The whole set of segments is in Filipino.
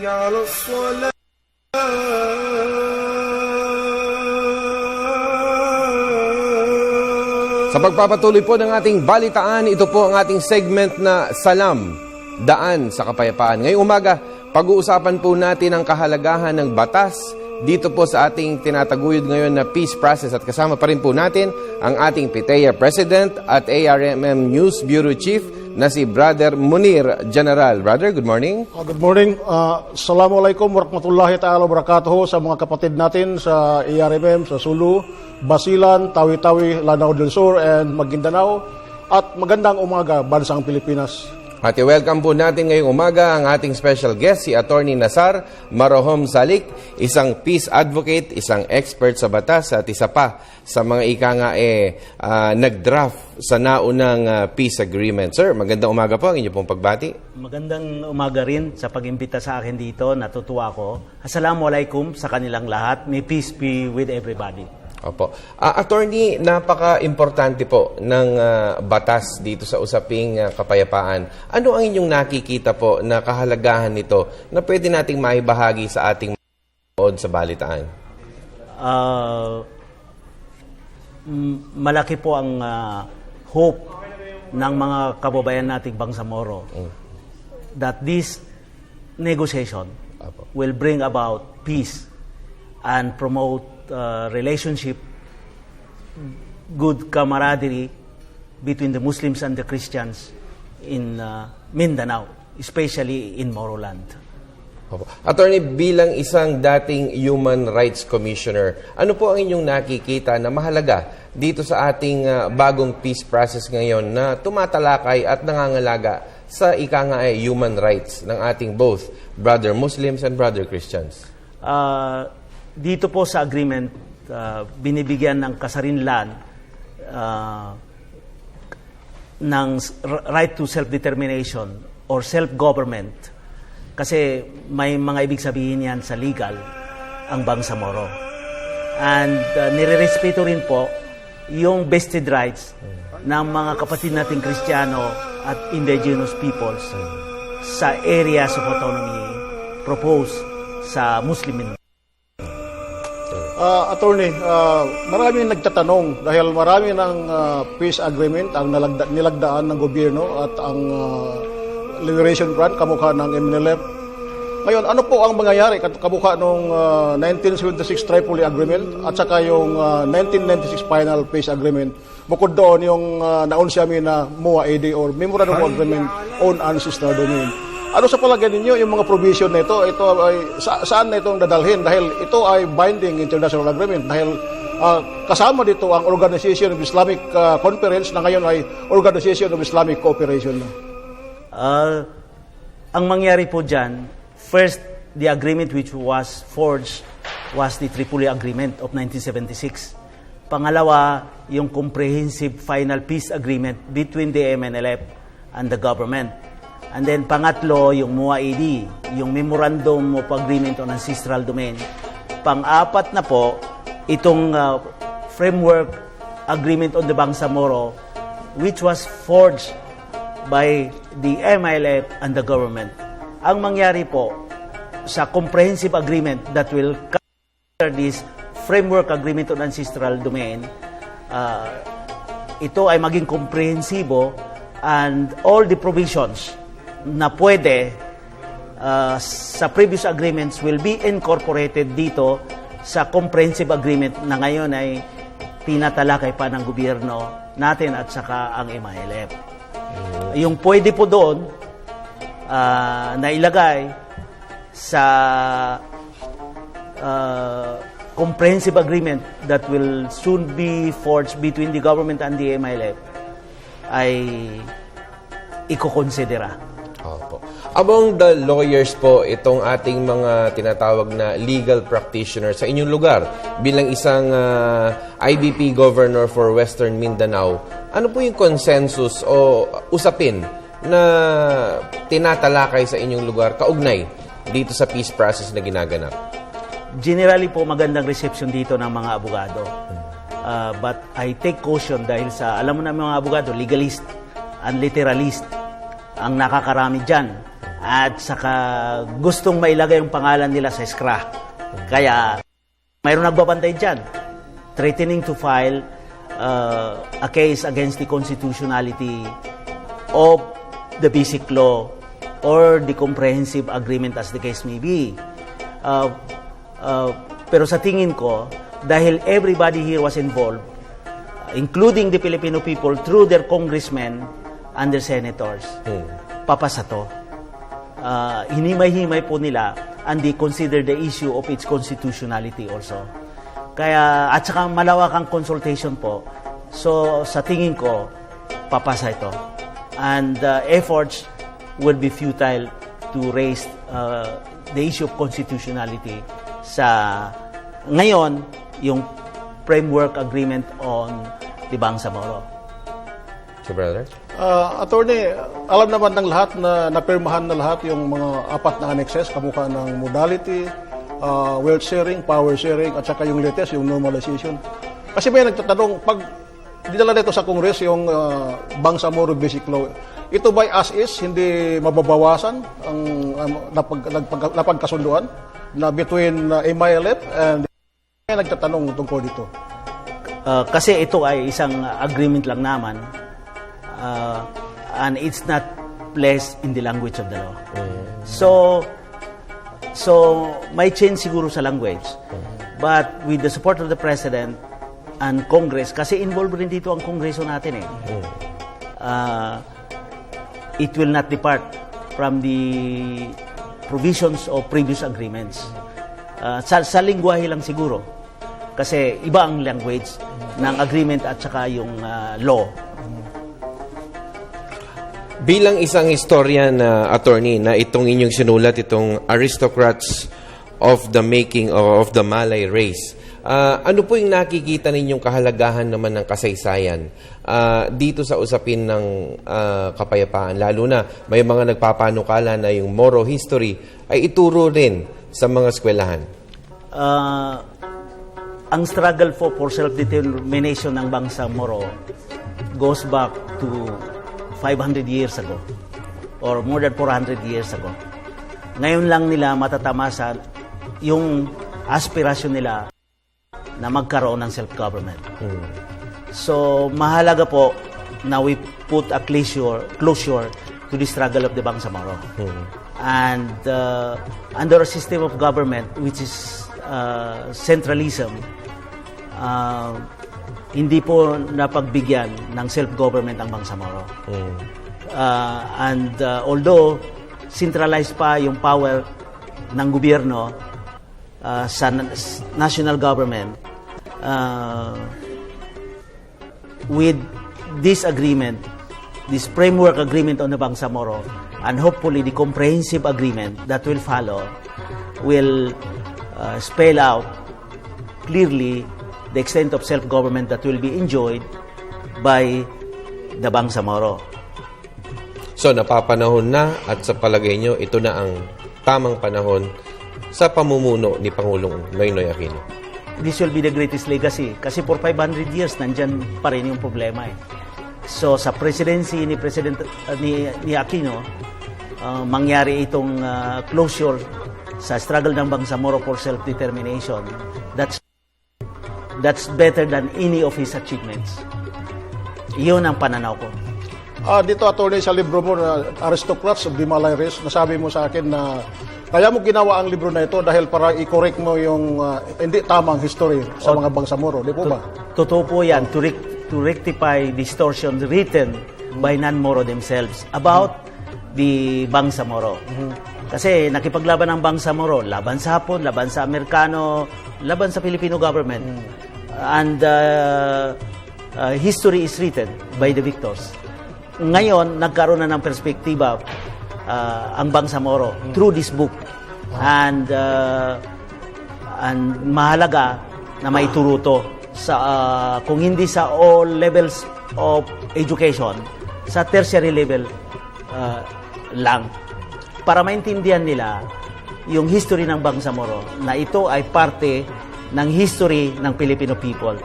على الصلاة. Sa pagpapatuloy po ng ating balitaan, ito po ang ating segment na Salam-daan sa kapayapaan. Ngayong umaga, pag-uusapan po natin ang kahalagahan ng batas dito po sa ating tinataguyod ngayon na peace process. At kasama pa rin po natin ang ating PTV President at ARMM News Bureau Chief na si Brother Munir General. Brother, good morning. Good morning. Assalamualaikum warahmatullahi ta'ala wabarakatuh sa mga kapatid natin sa ARMM, sa Sulu, Basilan, Tawi-Tawi, Lanao del Sur, and Maguindanao. At magandang umaga, bansang Pilipinas. At i-welcome po natin ngayong umaga ang ating special guest, si Atty. Nasser Marohomsalik, isang peace advocate, isang expert sa batas at isa pa sa mga nag-draft sa naunang peace agreement. Sir, magandang umaga po ang inyong pong pagbati. Magandang umaga rin sa pag-imbita sa akin dito. Natutuwa ako. Assalamualaikum sa kanilang lahat. May peace be with everybody. Opo. Attorney, napaka-importante po ng batas dito sa usaping kapayapaan. Ano ang inyong nakikita po na kahalagahan nito na pwede nating maibahagi sa ating mga sa balitaan? Malaki po ang hope ng mga kababayan nating Bangsamoro that this negotiation will bring about peace and promote relationship, good camaraderie between the Muslims and the Christians in Mindanao, especially in Moroland. Attorney, bilang isang dating Human Rights Commissioner, ano po ang inyong nakikita na mahalaga dito sa ating bagong peace process ngayon na tumatalakay at nangangalaga sa human rights ng ating both brother Muslims and brother Christians? Dito po sa agreement, binibigyan ng kasarinlan ng right to self-determination or self-government kasi may mga ibig sabihin yan sa legal ang Bangsamoro. And nire-respeto rin po yung vested rights ng mga kapatid nating Kristiyano at indigenous peoples sa areas of autonomy proposed sa Muslim. Attorney, maraming nagtatanong dahil marami ng peace agreement ang nilagdaan ng gobyerno at ang Liberation Front kamukha ng MNLF. Ngayon, ano po ang mangyayari kamukha ng 1976 Tripoli Agreement at saka yung 1996 Final Peace Agreement? Bukod doon yung naunsyami na MOA-AD or Memorandum of Agreement on Ancestral Domain. Ano sa palagay ninyo yung mga provision na ito ay saan na itong dadalhin? Dahil ito ay binding international agreement. Dahil kasama dito ang Organization of Islamic Conference na ngayon ay Organization of Islamic Cooperation. Ang mangyari po dyan, first, the agreement which was forged was the Tripoli Agreement of 1976. Pangalawa, yung Comprehensive Final Peace Agreement between the MNLF and the government. And then pangatlo, yung MOA-AD, yung Memorandum of Agreement on Ancestral Domain. Pang-apat na po, itong Framework Agreement on the Bangsamoro, which was forged by the MNLF and the government. Ang mangyari po sa Comprehensive Agreement that will cover this Framework Agreement on Ancestral Domain, ito ay maging komprehensibo and all the provisions na pwede sa previous agreements will be incorporated dito sa comprehensive agreement na ngayon ay tinatalakay pa ng gobyerno natin at saka ang MNLF. Yung pwede po doon na ilagay sa comprehensive agreement that will soon be forged between the government and the MNLF ay ikokonsidera. Opo. Among the lawyers po, itong ating mga tinatawag na legal practitioner sa inyong lugar, bilang isang IBP Governor for Western Mindanao, ano po yung consensus o usapin na tinatalakay sa inyong lugar kaugnay dito sa peace process na ginaganap? Generally po, magandang reception dito ng mga abogado. But I take caution dahil sa, alam mo na mga abogado, legalist and literalist ang nakakarami dyan. at saka gustong mailagay yung pangalan nila sa SCRA. Kaya mayroon nagbabantay dyan, threatening to file a case against the constitutionality of the basic law or the comprehensive agreement as the case may be. Pero sa tingin ko, dahil everybody here was involved, including the Filipino people through their congressmen and their senators, papasa to. Hinimay-himay po nila and they consider the issue of its constitutionality also. Kaya, at saka malawakang consultation po. So, sa tingin ko, papasa ito. And efforts will be futile to raise the issue of constitutionality sa ngayon, yung framework agreement on the Bangsamoro. So, brother? Attorney, alam naman ng lahat na napirmahan na lahat yung mga 4 na annexes, kamukha ng modality, wealth sharing, power sharing, at saka yung latest, yung normalization. Kasi may nagtatanong, pag dinala nito sa Congress yung Bangsamoro Basic Law, ito ba as is, hindi mababawasan ang napagkasunduan na between MILF and may nagtatanong tungkol dito? Kasi ito ay isang agreement lang naman, and it's not placed in the language of the law. So may change siguro sa language. But with the support of the President and Congress, kasi involved rin dito ang Kongreso natin it will not depart from the provisions of previous agreements. Sa lingwahe lang siguro. Kasi iba ang language ng agreement at saka yung law. Bilang isang historian na attorney na itong inyong sinulat, itong Aristocrats of the Making of the Malay Race, ano po yung nakikita ninyong kahalagahan naman ng kasaysayan dito sa usapin ng kapayapaan? Lalo na may mga nagpapanukala na yung Moro history ay ituro rin sa mga eskwelahan. Ang struggle for self-determination ng Bangsamoro goes back to 500 years ago or more than 400 years ago. Ngayon lang nila matatamasan yung aspirasyon nila na magkaroon ng self-government. So, mahalaga po na we put a closure to the struggle of the Bangsamoro. And under a system of government which is centralism, hindi po napagbigyan ng self-government ang Bangsamoro. And although centralized pa yung power ng gobyerno sa national government, with this agreement, this framework agreement on the Bangsamoro, and hopefully the comprehensive agreement that will follow, will spell out clearly the extent of self-government that will be enjoyed by the Bangsamoro. So, napapanahon na at sa palagay nyo, ito na ang tamang panahon sa pamumuno ni Pangulong Noynoy Aquino. This will be the greatest legacy. Kasi for 500 years, nandyan pa rin yung problema. So, sa presidency ni President ni Aquino, mangyari itong closure sa struggle ng Bangsamoro for self-determination. That's better than any of his achievements. Iyon ang pananaw ko. Dito, attorney, sa libro mo na Aristocrats of the Malay Race, nasabi mo sa akin na kaya mo ginawa ang libro na ito dahil para i-correct mo yung hindi tamang history sa mga Bangsamoro. Di po ba? Totoo po yan. To rectify distortions written by non-Moro themselves about the Bangsamoro. Kasi nakipaglaban ang Bangsamoro, laban sa Hapon, laban sa Amerikano, laban sa Filipino government. And history is written by the victors. Ngayon, nagkaroon na ng perspektiba ang Bangsamoro through this book. And mahalaga na maituro to sa kung hindi sa all levels of education, sa tertiary level lang, para maintindihan nila yung history ng Bangsamoro na ito ay parte ng history ng Filipino people.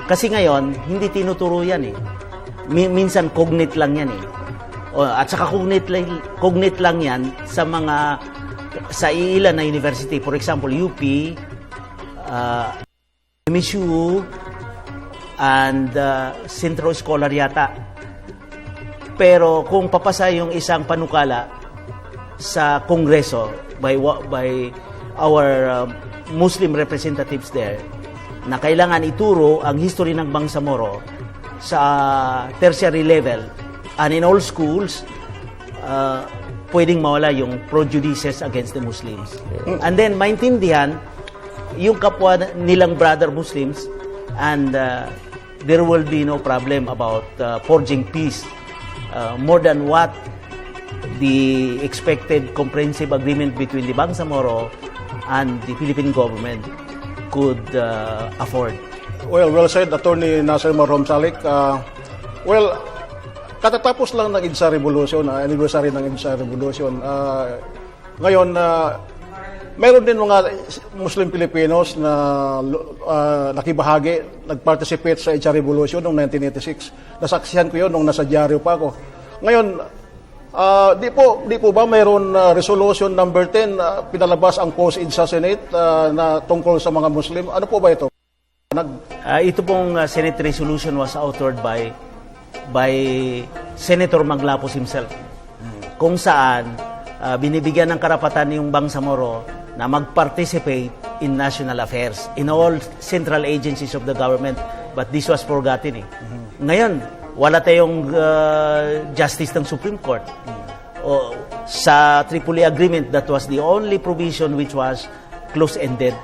Kasi ngayon, hindi tinuturo yan minsan cognate lang yan At saka cognate lang yan sa iilan na university. For example, UP, MSU, and Centro Scholar yata. Pero kung papasa yung isang panukala sa Kongreso by our Muslim representatives there, na kailangan ituro ang history ng Bangsamoro sa tertiary level and in all schools, pwedeng mawala yung prejudices against the Muslims. And then maintindihan yung kapwa nilang brother Muslims, and there will be no problem about forging peace more than what the expected comprehensive agreement between the Bangsamoro and the Philippine government could afford. Well said, Attorney Nasser Marohomsalik. Katatapos lang ng EDSA Revolution, anniversary ng EDSA Revolution. Ngayon, mayroon din mga Muslim Filipinos na nakibahagi, nag-participate sa EDSA Revolution noong 1986. Nasaksihan ko yun nung nasa dyaryo pa ako. Ngayon, di po ba mayroon resolution number 10 pinalabas ang post-EDSA Senate na tungkol sa mga Muslim? Ano po ba ito? Ito pong Senate resolution was authored by Senator Maglapos himself, kung saan binibigyan ng karapatan yung Bangsamoro na mag-participate in national affairs, in all central agencies of the government, but this was forgotten. Ngayon, wala tayong justice ng Supreme Court. Sa Tripoli Agreement, that was the only provision which was close-ended,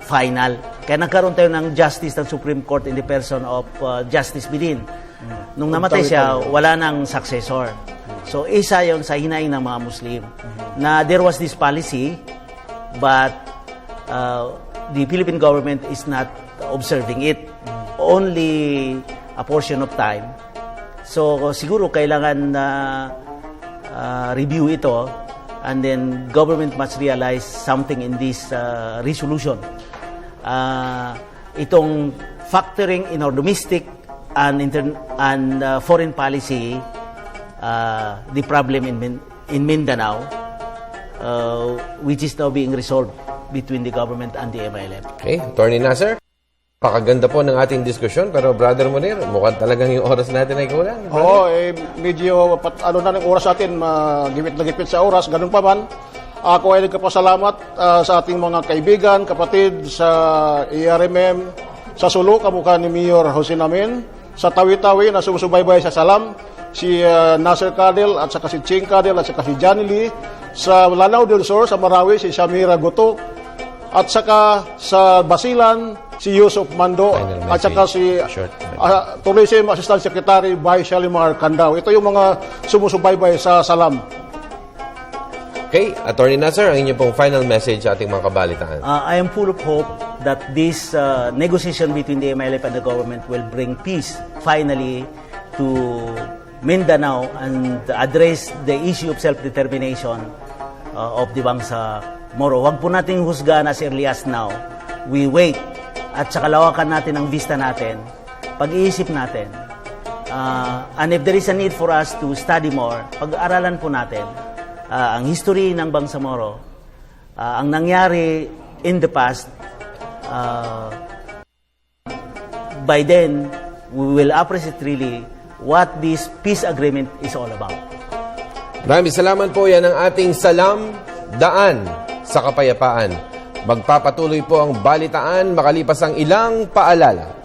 final. Kaya nagkaroon tayo ng justice ng Supreme Court in the person of Justice Bidin. Nung namatay siya, wala nang successor. So, isa yon sa hinaing ng mga Muslim na there was this policy, but the Philippine government is not observing it. Only a portion of time. So, siguro kailangan review ito, and then government must realize something in this resolution. Itong factoring in our domestic and foreign policy, the problem in Mindanao, which is now being resolved between the government and the MILF. Okay, Attorney Nasser, pakaganda po ng ating diskusyon, pero Brother Munir, mukhang talagang yung oras natin ay kulang. Oo, medyo na ng oras natin, gipit na gipit sa oras, ganun pa man. Ako ay nagkapasalamat sa ating mga kaibigan, kapatid sa ERMM, sa Sulu, kamukha ni Mayor Jose namin, sa Tawi-Tawi na sumusubaybay sa Salam, si Nasser Cadel at saka si Ching Cadel at saka si Johnny Lee, sa Lanao del Sur, sa Marawi, si Shamira Guto, at saka sa Basilan, si Yusuf Mando, at saka si Tourism Assistant Secretary Bay Shalimar Candao. Ito yung mga sumusubaybay sa Salam. Okay, Attorney Nasser, ang inyong pong final message sa ating mga kabalitaan. I am full of hope that this negotiation between the MILF and the government will bring peace finally to Mindanao and address the issue of self-determination of the Bangsamoro. Huwag po nating husgahan as early as now. We wait at saka lawakan natin ang vista natin, pag-iisip natin. And if there is a need for us to study more, pag-aaralan po natin ang history ng Bangsamoro, ang nangyari in the past. By then, we will appreciate really what this peace agreement is all about. Maraming salamat po. Yan ang ating Salam-daan sa kapayapaan. Magpapatuloy po ang balitaan makalipas ang ilang paalala.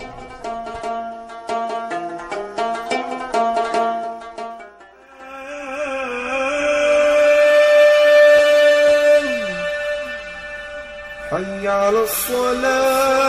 حي على الصلاة